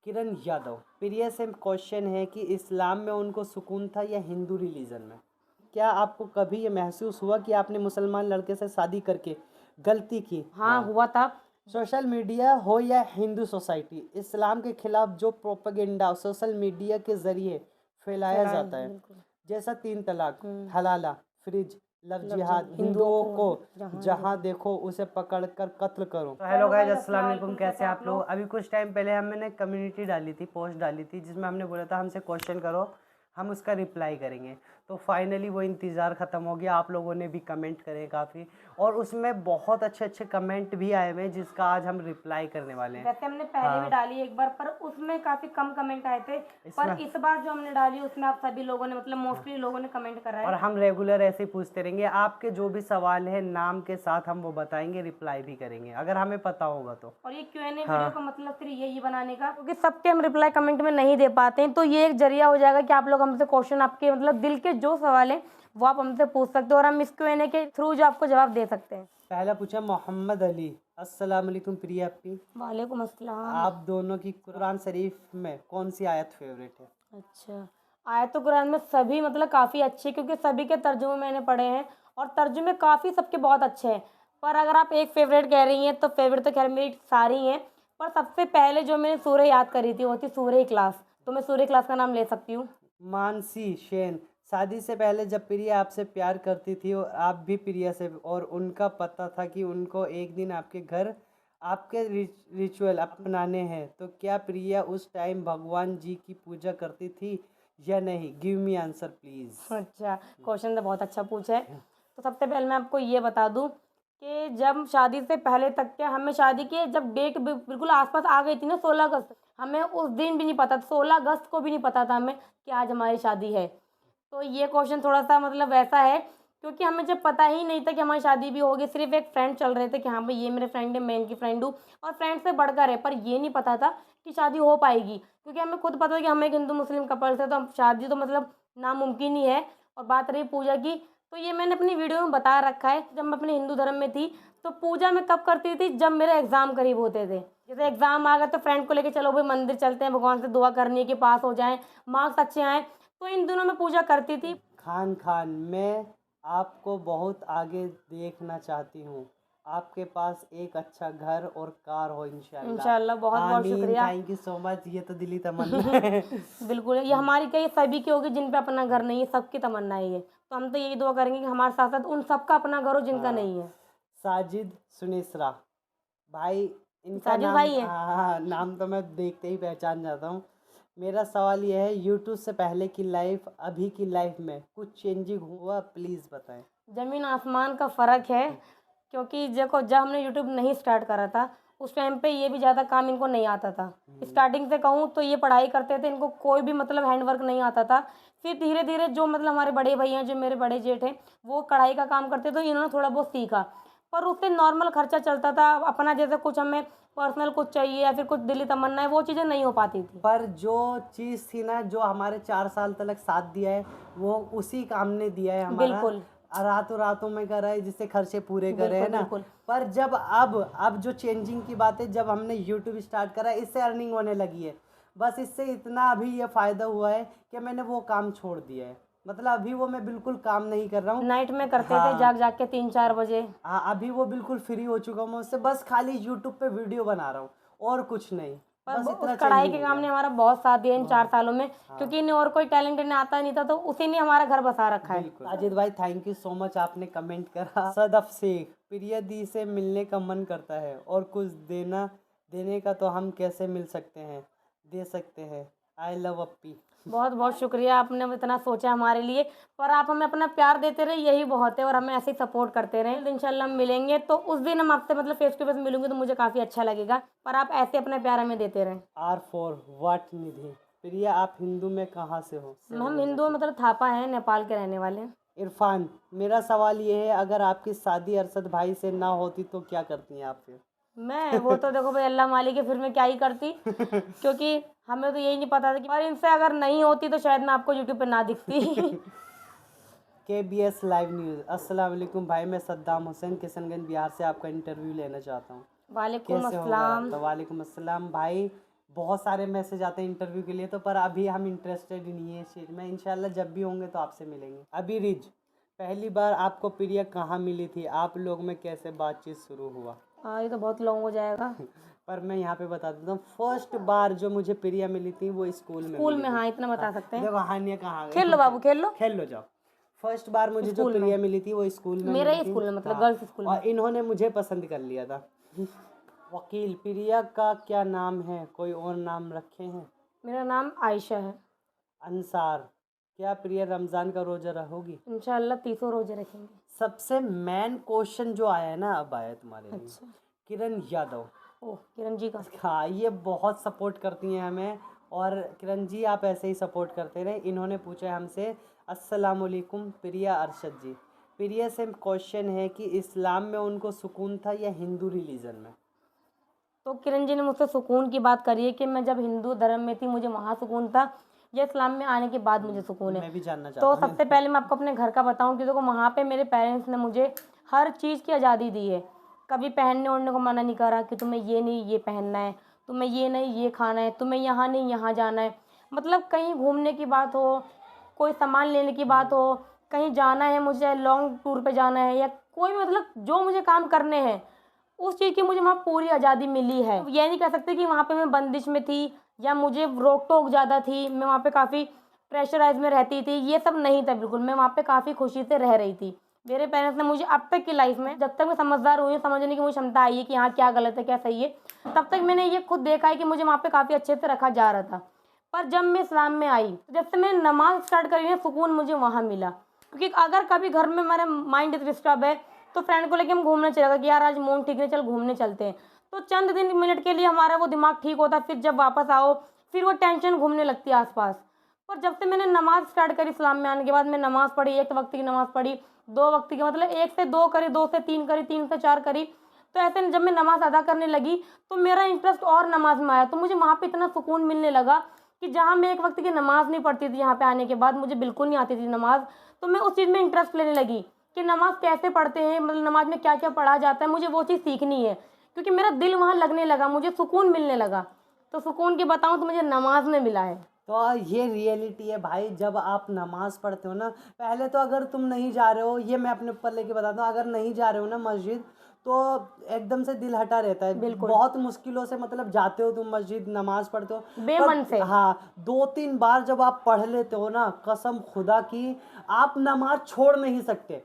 किरण यादव, प्रिया से क्वेश्चन है कि इस्लाम में उनको सुकून था या हिंदू रिलीजन में? क्या आपको कभी ये महसूस हुआ कि आपने मुसलमान लड़के से शादी करके गलती की? हाँ हुआ था। सोशल मीडिया हो या हिंदू सोसाइटी, इस्लाम के खिलाफ जो प्रोपेगेंडा सोशल मीडिया के जरिए फैलाया जाता है, बिल्कुल। जैसा 3 तलाक, हलाला, फ्रिज, लव लव जिहाद, जिहाद, हिंदुओं को जहाँ जहां देखो उसे पकड़ कर कत्ल करो। तो हेलो गाइस, अस्सलाम वालेकुम, कैसे आप लोग? अभी कुछ टाइम पहले हमने कम्युनिटी डाली थी, पोस्ट डाली थी, जिसमें हमने बोला था हमसे क्वेश्चन करो, हम उसका रिप्लाई करेंगे। तो फाइनली वो इंतज़ार ख़त्म हो गया। आप लोगों ने भी कमेंट करे काफ़ी, और उसमें बहुत अच्छे अच्छे कमेंट भी आए हुए हैं जिसका आज हम रिप्लाई करने वाले हैं। वैसे हमने पहले भी डाली एक बार, पर उसमें काफी कम कमेंट आए थे। पर इस बार जो हमने डाली उसमें आप सभी लोगों ने, मतलब मोस्टली लोगों ने कमेंट करा है। और हम रेगुलर ऐसे ही पूछते रहेंगे। आपके जो भी सवाल है नाम के साथ हम वो बताएंगे, रिप्लाई भी करेंगे अगर हमें पता होगा तो। और ये Q&A वीडियो का मतलब सिर्फ यही बनाने का, क्योंकि सबके हम रिप्लाई कमेंट में नहीं दे पाते हैं, तो ये एक जरिया हो जाएगा कि आप लोग हमसे क्वेश्चन, आपके मतलब दिल के जो सवाल है वो आप हमसे पूछ सकते हो, और हम इस Q&A के थ्रू जो आपको जवाब दे सकते हैं। पहला पूछा मोहम्मद अली, अस्सलाम वालेकुम प्रिया अपी, वालेकुम अस्सलाम। आप दोनों की कुरान शरीफ में कौन सी आयत फेवरेट है? अच्छा, आयत कुरान में सभी मतलब काफ़ी अच्छे, क्योंकि सभी के तर्जुमे मैंने पढ़े हैं और तर्जुमे काफ़ी सबके बहुत अच्छे हैं। पर अगर आप एक फेवरेट कह रही हैं तो फेवरेट तो खैर मेरी सारी हैं, पर सबसे पहले जो मैंने सूरह याद करी थी वो थी सूरह इखलास। तो मैं सूरह इखलास का नाम ले सकती हूँ। मानसी शेन, शादी से पहले जब प्रिया आपसे प्यार करती थी और आप भी प्रिया से, और उनका पता था कि उनको एक दिन आपके घर आपके रिचुअल अपनाने हैं, तो क्या प्रिया उस टाइम भगवान जी की पूजा करती थी या नहीं? Give me answer please. अच्छा, क्वेश्चन तो बहुत अच्छा पूछा है। तो सबसे पहले मैं आपको ये बता दूं कि जब शादी से पहले तक के हमें शादी के जब डेट बिल्कुल आसपास आ गई थी ना, 16 अगस्त, हमें उस दिन भी नहीं पता था, 16 अगस्त को भी नहीं पता था हमें कि आज हमारी शादी है। तो ये क्वेश्चन थोड़ा सा मतलब वैसा है, क्योंकि हमें जब पता ही नहीं था कि हमारी शादी भी होगी, सिर्फ एक फ्रेंड चल रहे थे कि हाँ भाई ये मेरे फ्रेंड है, मैं इनकी फ्रेंड हूँ, और फ्रेंड से बढ़कर है, पर ये नहीं पता था कि शादी हो पाएगी, क्योंकि हमें खुद पता था कि हम एक हिंदू मुस्लिम कपल से, तो हम शादी तो मतलब नामुमकिन ही है। और बात रही पूजा की, तो ये मैंने अपनी वीडियो में बता रखा है। जब मैं अपने हिंदू धर्म में थी तो पूजा मैं कब करती थी, जब मेरे एग्ज़ाम करीब होते थे। जैसे एग्ज़ाम आ गए तो फ्रेंड को लेके चलो भाई मंदिर चलते हैं, भगवान से दुआ करनी है कि पास हो जाएं, मार्क्स अच्छे आएँ, तो इन दिनों में पूजा करती थी। खान, मैं आपको बहुत आगे देखना चाहती हूँ, आपके पास एक अच्छा घर और कार हो इंशाल्लाह। इंशाल्लाह, बहुत बहुत आमीन, शुक्रिया। Thank you so much. ये तो दिली तमन्ना है। बिल्कुल, ये हमारी क्या, ये सभी की होगी जिन पे अपना घर नहीं है, सबकी तमन्ना है ये। तो हम तो यही दुआ करेंगे कि हमारे साथ साथ उन सबका अपना घर हो जिनका नहीं है। साजिद सुनेसरा भाई, इनका साजिद नाम, भाई है। हाँ नाम तो मैं देखते ही पहचान जाता हूँ। मेरा सवाल यह है, यूट्यूब से पहले की लाइफ अभी की लाइफ में कुछ चेंजिंग हुआ, प्लीज़ बताएं। ज़मीन आसमान का फ़र्क है, क्योंकि देखो जब हमने यूट्यूब नहीं स्टार्ट करा था उस टाइम पे ये भी ज़्यादा काम इनको नहीं आता था। स्टार्टिंग से कहूँ तो ये पढ़ाई करते थे, इनको कोई भी मतलब हैंडवर्क नहीं आता था। फिर धीरे धीरे जो मतलब हमारे बड़े भैया हैं, जो मेरे बड़े जेठ हैं, वो कढ़ाई का काम करते, तो इन्होंने थोड़ा बहुत सीखा, पर उससे नॉर्मल खर्चा चलता था। अपना जैसे कुछ हमें पर्सनल कुछ चाहिए या फिर कुछ दिली तमन्ना है, वो चीज़ें नहीं हो पाती थी। पर जो चीज़ थी ना, जो हमारे 4 साल तक साथ दिया है, वो उसी काम ने दिया है हमारा। बिल्कुल रातों रातों में कर रहा है, जिससे खर्चे पूरे कर रहे हैं बिल्कुल ना। बिल्कुल। पर जब अब जो चेंजिंग की बात है, जब हमने यूट्यूब स्टार्ट करा, इससे अर्निंग होने लगी है। बस इससे इतना अभी ये फ़ायदा हुआ है कि मैंने वो काम छोड़ दिया है। मतलब अभी वो मैं बिल्कुल काम नहीं कर रहा हूँ। नाइट में करते थे, हाँ जाग जाग के 3-4 बजे। हाँ, अभी वो बिल्कुल फ्री हो चुका हूँ मैं उससे, बस खाली यूट्यूब पे वीडियो बना रहा हूँ और कुछ नहीं। पर बस उस इतना कढ़ाई चेंजिंग के हो काम गया। ने हमारा बहुत साथ दिया इन 4 सालों में, क्योंकि इन्हें और कोई टैलेंट इन्हें आता नहीं था, तो उसी ने हमारा घर बसा रखा है। बिल्कुल साजिद भाई, थैंक यू सो मच, आपने कमेंट करा। सदफ शेख, प्रिया दी से मिलने का मन करता है और कुछ देने का तो हम कैसे मिल सकते हैं, दे सकते हैं। I love अप्पी। बहुत बहुत शुक्रिया, आपने इतना सोचा हमारे लिए। पर आप हमें अपना प्यार देते रहे, यही बहुत है, और हमें ऐसे ही सपोर्ट करते रहें। इंशाल्लाह हम मिलेंगे तो उस दिन हम आपसे मतलब फेस टू फेस मिलूंगी तो मुझे काफ़ी अच्छा लगेगा, पर आप ऐसे अपना प्यार हमें देते रहें। R4 वाट निधि, प्रिया आप हिंदू में कहाँ से हो? हम हिंदू मतलब थापा हैं, नेपाल के रहने वाले हैं। इरफान, मेरा सवाल ये है, अगर आपकी शादी अरशद भाई से ना होती तो क्या करती हैं आप फिर? मैं वो तो देखो भाई अल्लाह मालिक है, फिर मैं क्या ही करती, क्योंकि हमें तो यही नहीं पता था कि, और इनसे अगर नहीं होती तो शायद मैं आपको यूट्यूब पे ना दिखती। KBS लाइव न्यूज़, अस्सलाम वालेकुम भाई, मैं सद्दाम हुसैन किशनगंज बिहार से आपका इंटरव्यू लेना चाहता हूँ। वालेकुम कैसे होगा? अस्सलाम। तो वालेकुम अस्सलाम भाई, बहुत सारे मैसेज आते हैं इंटरव्यू के लिए, तो पर अभी हम इंटरेस्टेड ही नहीं है इस चीज़ में। इंशाल्लाह जब भी होंगे तो आपसे मिलेंगे। अभी रिज, पहली बार आपको प्रिया कहाँ मिली थी? आप लोग में कैसे बातचीत शुरू हुआ? हाँ, ये तो बहुत लॉन्ग हो जाएगा। पर मैं यहाँ पे बता देता हूँ, फर्स्ट बार जो मुझे प्रिया मिली थी वो स्कूल में स्कूल मिली में, थी। हाँ इतना बता सकते हैं। देखो हानिया कहाँ खेल गई, लो बाबू, खेल लो। खेल लो जाओ। फर्स्ट बार मुझे जो स्कूल में। प्रिया मिली थी वो स्कूल में मेरा मिली ही थी। स्कूल में, मतलब हाँ, गर्ल्स स्कूल में। और इन्होंने मुझे पसंद कर लिया था। वकील, प्रिया का क्या नाम है? कोई और नाम रखे हैं? मेरा नाम आयशा है। अंसार, क्या प्रिया रमज़ान का रोज़ा रहोगी? इंशाल्लाह 30 रोजे रखेंगे। सबसे मेन क्वेश्चन जो आया है ना, अब आया तुम्हारे लिए। अच्छा। किरण यादव, ओह, किरण जी का। हाँ ये बहुत सपोर्ट करती हैं हमें, और किरण जी आप ऐसे ही सपोर्ट करते रहे। इन्होंने पूछा है हमसे, अस्सलाम वालेकुम प्रिया अरशद जी, प्रिया से क्वेश्चन है कि इस्लाम में उनको सुकून था या हिंदू रिलीजन में? तो किरण जी ने मुझसे सुकून की बात करी है कि मैं जब हिंदू धर्म में थी मुझे वहाँ सुकून था, या इस्लाम में आने के बाद मुझे सुकून है। मैं भी जानना तो चाहता हूँ। सबसे पहले मैं आपको अपने घर का बताऊं कि देखो, वहाँ पे मेरे पेरेंट्स ने मुझे हर चीज़ की आज़ादी दी है। कभी पहनने ओढ़ने को मना नहीं करा कि तुम्हें ये नहीं ये पहनना है, तुम्हें ये नहीं ये खाना है, तुम्हें यहाँ नहीं यहाँ जाना है। मतलब कहीं घूमने की बात हो, कोई सामान लेने की बात हो, कहीं जाना है मुझे, लॉन्ग टूर पे जाना है, या कोई मतलब जो मुझे काम करने हैं उस चीज़ की मुझे वहाँ पूरी आज़ादी मिली है। ये नहीं कह सकते कि वहाँ पे मैं बंदिश में थी या मुझे रोक टोक ज़्यादा थी, मैं वहाँ पे काफ़ी प्रेशराइज में रहती थी, ये सब नहीं था बिल्कुल। मैं वहाँ पे काफ़ी खुशी से रह रही थी। मेरे पेरेंट्स ने मुझे अब तक की लाइफ में, जब तक मैं समझदार हुई हूँ, समझने की मुझे क्षमता आई है कि हाँ क्या गलत है क्या सही है, तब तक मैंने ये खुद देखा है कि मुझे वहाँ पे काफ़ी अच्छे से रखा जा रहा था। पर जब मैं इस्लाम में आई, तो जब से मैंने नमाज स्टार्ट करी ना, सुकून मुझे वहाँ मिला। क्योंकि अगर कभी घर में मेरा माइंड डिस्टर्ब है तो फ्रेंड को लेके हम घूमने चले गए कि यार आज मूड ठीक नहीं, चल घूमने चलते हैं। तो चंद दिन मिनट के लिए हमारा वो दिमाग ठीक होता है, फिर जब वापस आओ फिर वो टेंशन घूमने लगती है आसपास। पर जब से मैंने नमाज स्टार्ट करी इस्लाम में आने के बाद, मैं नमाज पढ़ी, एक वक्त की नमाज पढ़ी, 2 वक्त की, मतलब 1 से 2 करी, 2 से 3 करी, 3 से 4 करी। तो ऐसे जब मैं नमाज अदा करने लगी तो मेरा इंटरेस्ट और नमाज में आया। तो मुझे वहाँ पे इतना सुकून मिलने लगा कि जहाँ मैं एक वक्त की नमाज नहीं पढ़ती थी, यहाँ पे आने के बाद मुझे बिल्कुल नहीं आती थी नमाज, तो मैं उस चीज़ में इंटरेस्ट लेने लगी कि नमाज कैसे पढ़ते हैं, मतलब नमाज में क्या क्या पढ़ा जाता है, मुझे वो चीज़ सीखनी है। क्योंकि मेरा दिल वहाँ लगने लगा, मुझे सुकून मिलने लगा। तो सुकून की बताऊँ तो मुझे नमाज में मिला है। तो ये रियलिटी है भाई, जब आप नमाज़ पढ़ते हो ना, पहले तो अगर तुम नहीं जा रहे हो, ये मैं अपने ऊपर लेके बताता हूँ, अगर नहीं जा रहे हो ना मस्जिद, तो एकदम से दिल हटा रहता है। बिल्कुल। बहुत मुश्किलों से मतलब जाते हो तुम मस्जिद, नमाज पढ़ते हो बेमन से। हाँ 2-3 बार जब आप पढ़ लेते हो ना, कसम खुदा की आप नमाज छोड़ नहीं सकते।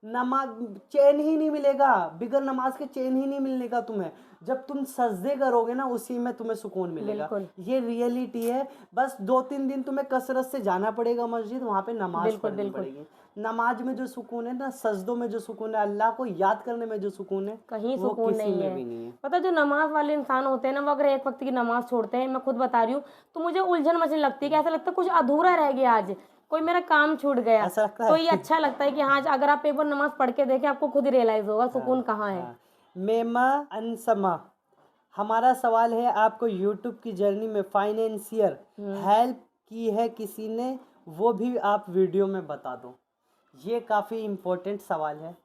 नमाज चैन ही नहीं मिलेगा, बिगर नमाज के चैन ही नहीं मिलने का तुम्हें। जब तुम सजदे करोगे ना, उसी में तुम्हें सुकून मिलेगा। बिल्कुल। ये रियलिटी है। बस 2-3 दिन तुम्हें कसरत से जाना पड़ेगा मस्जिद, वहाँ पे नमाज बिल्कुल, पढ़नी बिल्कुल। पड़ेगी। नमाज में जो सुकून है ना, सजदों में जो सुकून है, अल्लाह को याद करने में जो सुकून है, कहीं वो सुकून किसी नहीं में है। भी नहीं है। पता है, जो नमाज वाले इंसान होते हैं ना, वो अगर एक वक्त की नमाज छोड़ते हैं, मैं खुद बता रही हूँ, तो मुझे उलझन मचने लगती है कि ऐसा लगता है कुछ अधूरा रह गया, आज कोई मेरा काम छूट गया। ऐसा लगता तो है? ये अच्छा लगता है कि हाँ, अगर आप एक बार नमाज पढ़ के देखें, आपको खुद ही रियलाइज होगा सुकून कहाँ है। हाँ। मेमा अनसमा, हमारा सवाल है, आपको यूट्यूब की जर्नी में फाइनेंशियल हेल्प की है किसी ने, वो भी आप वीडियो में बता दो। ये काफ़ी इम्पोर्टेंट सवाल है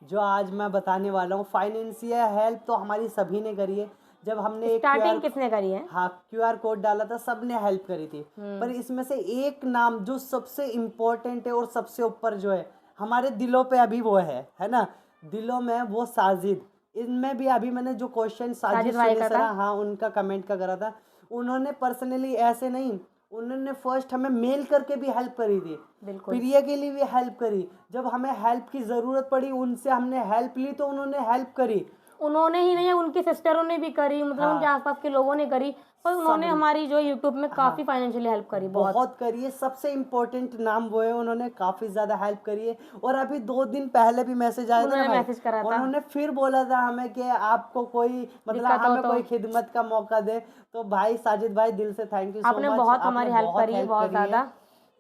जो आज मैं बताने वाला हूँ। फाइनेंशियल हेल्प तो हमारी सभी ने करी है। जब हमने एक स्टार्टिंग किसने करी है? हाँ QR कोड डाला था, सबने हेल्प करी थी। पर इसमें से एक नाम जो सबसे इम्पोर्टेंट है और सबसे ऊपर जो है हमारे दिलों पे अभी, वो है ना, दिलों में, वो साजिद। इनमें भी अभी मैंने जो क्वेश्चन साजिद भाई का सुनेसरा, था। हाँ उनका कमेंट का करा था, उन्होंने पर्सनली ऐसे नहीं, उन्होंने फर्स्ट हमें मेल करके भी हेल्प करी थी। बिल्कुल। प्रिया के लिए भी हेल्प करी। जब हमें हेल्प की ज़रूरत पड़ी, उनसे हमने हेल्प ली तो उन्होंने हेल्प करी। उन्होंने ही नहीं, उनकी सिस्टरों ने भी करी, मतलब उनके आसपास के लोगों ने करी। पर उन्होंने हमारी जो यूट्यूब में काफ़ी फाइनेंशियली हेल्प करी, बहुत करी है। सबसे इम्पोर्टेंट नाम वो है, उन्होंने काफ़ी ज़्यादा हेल्प करी है। और अभी 2 दिन पहले भी मैसेज आया था ना उन्होंने भाई, मैसेज करा था। उन्होंने फिर बोला था हमें कि आपको कोई मतलब दिक्कत हो हमें तो कोई खिदमत का मौका दे। तो भाई साजिद भाई, दिल से थैंक यू सो आपने मच, बहुत आपने हमारी हेल्प करी है, बहुत करी है। ज़्यादा।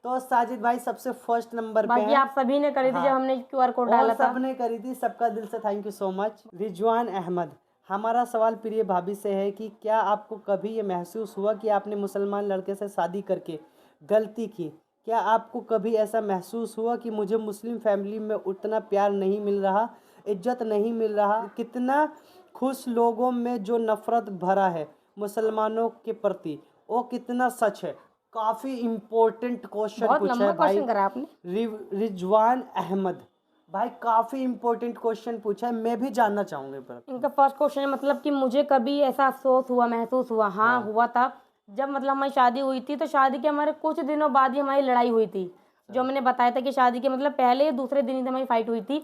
तो साजिद भाई सबसे फर्स्ट नंबर पे बाकी हैं। आप सभी ने करी थी जब हमने QR कोड और डाला था। सबने करी थी, सबका दिल से thank you so much. Rizwan Ahmad, हमारा सवाल प्रिय भाभी से है कि क्या आपको कभी ये महसूस हुआ कि आपने मुसलमान लड़के से शादी करके गलती की? क्या आपको कभी ऐसा महसूस हुआ कि मुझे मुस्लिम फैमिली में उतना प्यार नहीं मिल रहा, इज्जत नहीं मिल रहा? कितना खुश लोगों में जो नफ़रत भरा है, मुसलमानों के प्रति वो कितना सच है। काफ़ी इम्पोर्टेंट क्वेश्चन बहुत पूछा लंबा है भाई क्वेश्चन करा आपने। रिजवान अहमद भाई, काफ़ी इम्पोर्टेंट क्वेश्चन पूछा है, मैं भी जानना चाहूँगी पर इनका फर्स्ट क्वेश्चन है मतलब कि मुझे कभी ऐसा अफसोस हुआ, महसूस हुआ। हाँ हुआ था। जब मतलब हमारी शादी हुई थी तो शादी के हमारे कुछ दिनों बाद ही हमारी लड़ाई हुई थी। जो मैंने बताया था कि शादी के मतलब पहले दूसरे दिन ही हमारी फाइट हुई थी।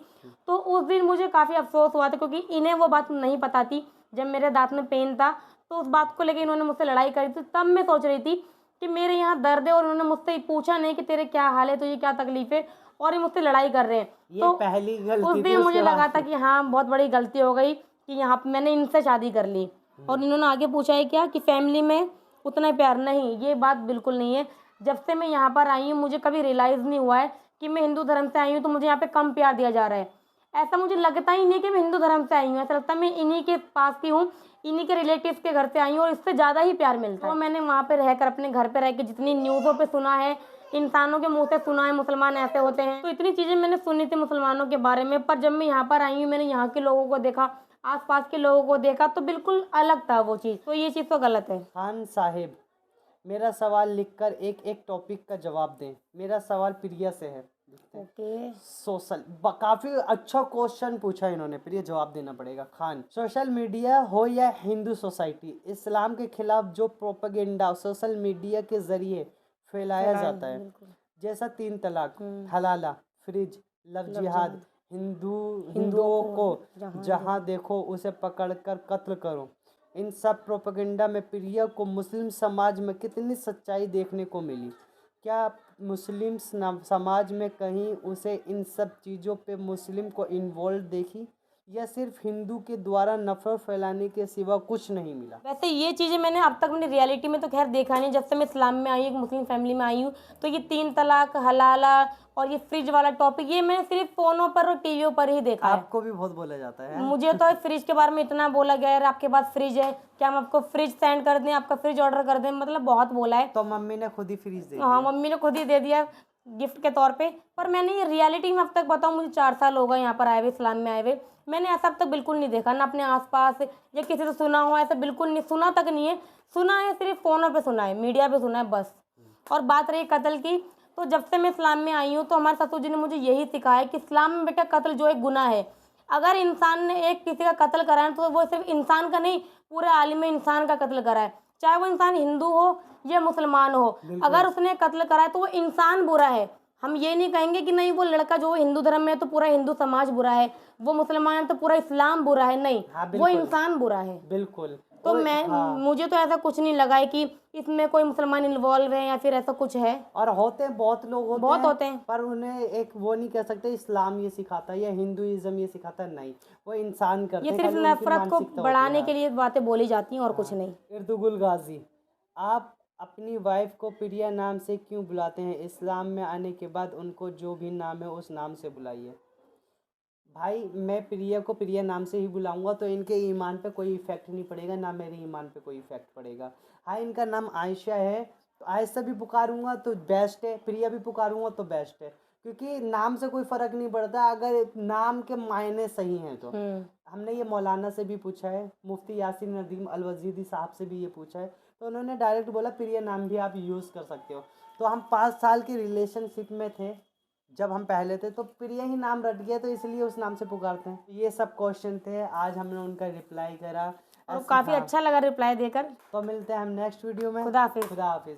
तो उस दिन मुझे काफ़ी अफसोस हुआ था क्योंकि इन्हें वो बात नहीं पता थी। जब मेरे दांत में पेन था तो उस बात को लेकर इन्होंने मुझसे लड़ाई करी थी। तब मैं सोच रही थी कि मेरे यहाँ दर्द है और उन्होंने मुझसे पूछा नहीं कि तेरे क्या हाल है, तुझे क्या तकलीफ है, और ये मुझसे लड़ाई कर रहे हैं। ये तो पहली उस गलती थी दिन मुझे उसके लगा बाद था कि हाँ बहुत बड़ी गलती हो गई कि यहाँ पे मैंने इनसे शादी कर ली। और इन्होंने आगे पूछा है क्या कि फैमिली में उतना प्यार नहीं, ये बात बिल्कुल नहीं है। जब से मैं यहाँ पर आई हूँ मुझे कभी रियलाइज़ नहीं हुआ है कि मैं हिंदू धर्म से आई हूँ तो मुझे यहाँ पे कम प्यार दिया जा रहा है। ऐसा मुझे लगता ही नहीं कि मैं हिंदू धर्म से आई हूँ। ऐसा लगता है मैं इन्हीं के पास की हूँ, इन्हीं के रिलेटिव्स के घर से आई हूँ और इससे ज़्यादा ही प्यार मिलता है। तो मैंने वहाँ पे रहकर, अपने घर पे रह के जितनी न्यूज़ों पे सुना है, इंसानों के मुंह से सुना है मुसलमान ऐसे होते हैं, तो इतनी चीज़ें मैंने सुनी थी मुसलमानों के बारे में। पर जब मैं यहाँ पर आई हूँ मैंने यहाँ के लोगों को देखा, आसपास के लोगों को देखा, तो बिल्कुल अलग था वो चीज़। तो ये चीज़ तो गलत है। खान साहिब, मेरा सवाल लिखकर एक एक टॉपिक का जवाब दें। मेरा सवाल प्रिया से है। ओके। सोशल काफी अच्छा क्वेश्चन पूछा इन्होंने, प्रिया जवाब देना पड़ेगा। खान, सोशल मीडिया हो या हिंदू सोसाइटी, इस्लाम के खिलाफ जो प्रोपेगेंडा सोशल मीडिया के जरिए फैलाया जाता है, जैसा 3 तलाक, हलाला, फ्रिज, लव जिहाद, हिंदुओं को जहां देखो उसे पकड़कर कत्ल करो, इन सब प्रोपेगेंडा में प्रिया को मुस्लिम समाज में कितनी सच्चाई देखने को मिली? क्या मुस्लिम समाज में कहीं उसे इन सब चीज़ों पे मुस्लिम को इन्वॉल्व देखी, या सिर्फ हिंदू के द्वारा नफरत फैलाने के सिवा कुछ नहीं मिला? वैसे ये चीज़ें मैंने अब तक अपनी रियलिटी में तो खैर देखा नहीं। जब से मैं इस्लाम में आई हूँ, एक मुस्लिम फैमिली में आई हूँ, तो ये 3 तलाक, हलाला और ये फ्रिज वाला टॉपिक ये मैंने सिर्फ फ़ोनों पर और टीवियों पर ही देखा है। आपको भी बहुत बोला जाता है। मुझे तो फ्रिज के बारे में इतना बोला गया है, आपके पास फ्रिज है क्या, हम आपको फ्रिज सेंड कर दें, आपका फ्रिज ऑर्डर कर दें, मतलब बहुत बोला है। तो मम्मी ने खुद ही फ्रीज दे हाँ दिया। मम्मी ने खुद ही दे दिया गिफ्ट के तौर पे। पर मैंने ये रियलिटी में अब तक बताऊँ, मुझे 4 साल हो गए यहाँ पर आए हुए, इस्लाम में आए हुए, मैंने ऐसा अब तक बिल्कुल नहीं देखा, ना अपने आसपास या किसी से सुना हो। ऐसा बिल्कुल नहीं, सुना तक नहीं है। सुना है सिर्फ फ़ोनों पे सुना है, मीडिया पे सुना है बस। और बात रही कत्ल की, तो जब से मैं इस्लाम में आई हूँ तो हमारे ससुर जी ने मुझे यही सिखाया कि इस्लाम में बेटा कत्ल जो एक गुनाह है, अगर इंसान ने एक किसी का कत्ल करा है तो वो सिर्फ इंसान का नहीं, पूरे आलिम इंसान का कत्ल करा है, चाहे वो इंसान हिंदू हो या मुसलमान हो। अगर उसने कत्ल करा है तो वो इंसान बुरा है। हम ये नहीं कहेंगे कि नहीं वो लड़का जो हिंदू धर्म में है तो पूरा हिंदू समाज बुरा है, वो मुसलमान है तो पूरा इस्लाम बुरा है, नहीं। हाँ, वो इंसान बुरा है। बिल्कुल। तो मुझे तो ऐसा कुछ नहीं लगा है कि इसमें कोई मुसलमान इन्वॉल्व है या फिर ऐसा कुछ है। और होते हैं, बहुत लोग होते हैं पर उन्हें एक वो नहीं कह सकते इस्लाम ये सिखाता है या हिंदुइज्म ये सिखाता है, नहीं, वो इंसान करते ये हैं, सिर्फ खाली उनकी नफरत को मानसिकता होती बढ़ाने है। के लिए बातें बोली जाती हैं और कुछ नहीं। इर्दुगुल गाजी, आप अपनी वाइफ को प्रिया नाम से क्यों बुलाते हैं? इस्लाम में आने के बाद उनको जो भी नाम है उस नाम से बुलाइए। भाई मैं प्रिया को प्रिया नाम से ही बुलाऊंगा तो इनके ईमान पे कोई इफेक्ट नहीं पड़ेगा, ना मेरे ईमान पे कोई इफेक्ट पड़ेगा। हाँ, इनका नाम आयशा है तो आयशा भी पुकारूंगा तो बेस्ट है, प्रिया भी पुकारूंगा तो बेस्ट है, क्योंकि नाम से कोई फ़र्क नहीं पड़ता अगर नाम के मायने सही हैं तो। हमने ये मौलाना से भी पूछा है, मुफ्ती यासीन नदीम अलवजीदी साहब से भी ये पूछा है, तो उन्होंने डायरेक्ट बोला प्रिया नाम भी आप यूज़ कर सकते हो। तो हम 5 साल की रिलेशनशिप में थे जब हम पहले थे, तो प्रिया ही नाम रट गया तो इसलिए उस नाम से पुकारते हैं। ये सब क्वेश्चन थे, आज हमने उनका रिप्लाई करा और काफ़ी अच्छा लगा रिप्लाई देकर। तो मिलते हैं हम नेक्स्ट वीडियो में। खुदा हाफिज़। खुदा हाफिज़।